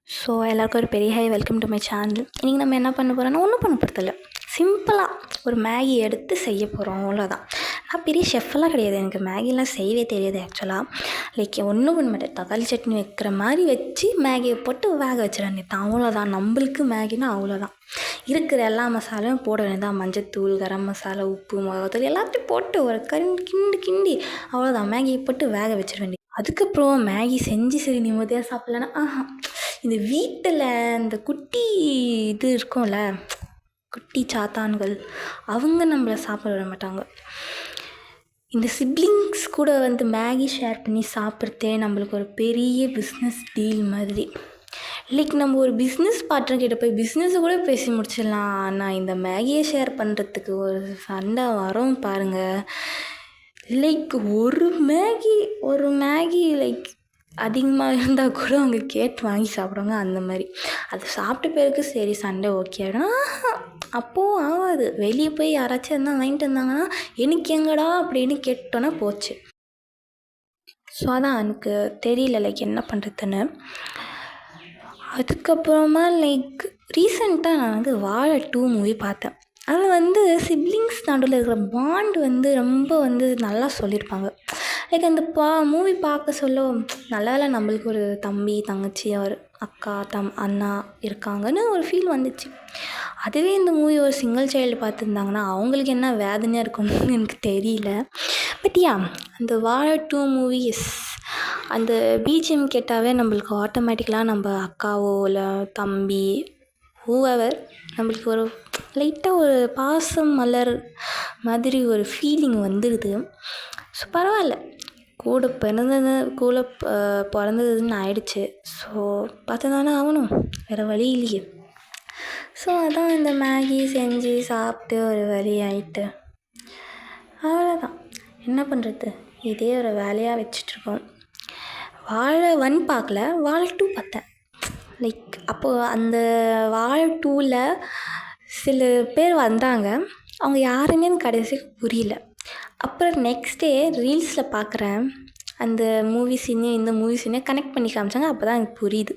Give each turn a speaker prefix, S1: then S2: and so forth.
S1: So எல்லாருக்கும் ஒரு பெரிய வெல்கம் டு மை சேனல். இன்றைக்கி நம்ம என்ன பண்ண போகிறோன்னா ஒன்றும் பண்ண போகிறதில்ல, சிம்பிளாக ஒரு மேகி எடுத்து செய்ய போகிறோம், அவ்வளோதான். நான் பெரிய ஷெஃப்லாம் கிடையாது, எனக்கு மேகிலாம் செய்யவே தெரியாது ஆக்சுவலாக. லைக் ஒன்றும் பண்ண மாட்டேன், தக்காளி சட்னி வைக்கிற மாதிரி வச்சு மேகியை போட்டு வேக வச்சிட வேண்டியது, அவ்வளோதான். நம்மளுக்கு மேகினா அவ்வளோதான். இருக்கிற எல்லா மசாலாவும் போட வேண்டியதான், மஞ்சத்தூள், கரம் மசாலா, உப்பு, மிளகாத்தூள் எல்லாத்தையும் போட்டு ஒரு கிண்டி அவ்வளோதான், மேகியை போட்டு வேக வச்சிட வேண்டியது. அதுக்கப்புறம் மேகி செஞ்சு சரி நிம்மதியாக சாப்பிட்லன்னா இந்த வீட்டில் இந்த குட்டி இது இருக்கும்ல, குட்டி சாத்தான்கள், அவங்க நம்மளை சாப்பிட விட மாட்டாங்க. இந்த சிப்ளிங்ஸ் கூட வந்து மேகி ஷேர் பண்ணி சாப்பிட்றதே நம்மளுக்கு ஒரு பெரிய பிஸ்னஸ் டீல் மாதிரி. லைக் நம்ம ஒரு பிஸ்னஸ் பார்ட்னர்கிட்ட போய் பிஸ்னஸை கூட பேசி முடிச்சிடலாம், ஆனால் இந்த மேகியை ஷேர் பண்ணுறதுக்கு ஒரு சண்டை வரும் பாருங்கள். லைக் ஒரு மேகி லைக் அதிகமாக இருந்தால் கூட அவங்க கேட்டு வாங்கி சாப்பிடுவாங்க, அந்த மாதிரி. அது சாப்பிட்ட பேருக்கு சரி சண்டை ஓகே ஆகிடும், அப்போது ஆகாது. வெளியே போய் யாராச்சும் இருந்தால் வாங்கிட்டு வந்தாங்கன்னா எனக்கு எங்கடா அப்படின்னு கேட்டோன்னா போச்சு. ஸோ அதான் எனக்கு தெரியல லைக் என்ன பண்ணுறதுன்னு. அதுக்கப்புறமா லைக் ரீசெண்டாக நான் வந்து வாழை 2 மூவி பார்த்தேன். அதில் வந்து சிப்ளிங்ஸ் நடுவில் இருக்கிற பாண்ட் வந்து ரொம்ப வந்து நல்லா சொல்லியிருப்பாங்க. லைக் அந்த மூவி பார்க்க சொல்ல நல்லா நம்மளுக்கு ஒரு தம்பி தங்கச்சி ஒரு அக்கா அண்ணா இருக்காங்கன்னு ஒரு ஃபீல் வந்துச்சு. அதுவே இந்த மூவி ஒரு சிங்கிள் சைல்டு பார்த்துருந்தாங்கன்னா அவங்களுக்கு என்ன வேதனையாக இருக்கும்னு எனக்கு தெரியல. பட் அந்த வாழை 2 மூவி அந்த பிஜிஎம் கேட்டாவே நம்மளுக்கு ஆட்டோமேட்டிக்கலாக நம்ம அக்காவோ இல்லை தம்பி ஹூவர் நம்மளுக்கு ஒரு லைட்டாக ஒரு பாசம் மலர் மாதிரி ஒரு ஃபீலிங் வந்துடுது. ஸோ பரவாயில்ல, கூட பிறந்ததுன்னு ஆயிடுச்சு. ஸோ பார்த்து தானே ஆகணும், வேறு வழி இல்லையே. ஸோ அதான் இந்த மேகி செஞ்சு சாப்பிட்டு ஒரு வழி ஆகிட்டு, அவ்வளோதான். என்ன பண்ணுறது, இதே ஒரு வேலையாக வச்சிட்ருக்கோம். வாழை 1 பார்க்கல, வாழை 2 பார்த்தேன். லைக் அப்போது அந்த வாழை 2ல் சில பேர் வந்தாங்க, அவங்க யாருமே எனக்கு கடைசிக்கு புரியல. அப்புறம் நெக்ஸ்ட் டே ரீல்ஸில் பார்க்குறேன், அந்த மூவி சீனையும் இந்த மூவி சீனையும் கனெக்ட் பண்ணி காமிச்சாங்க, அப்போ தான் எனக்கு புரியுது.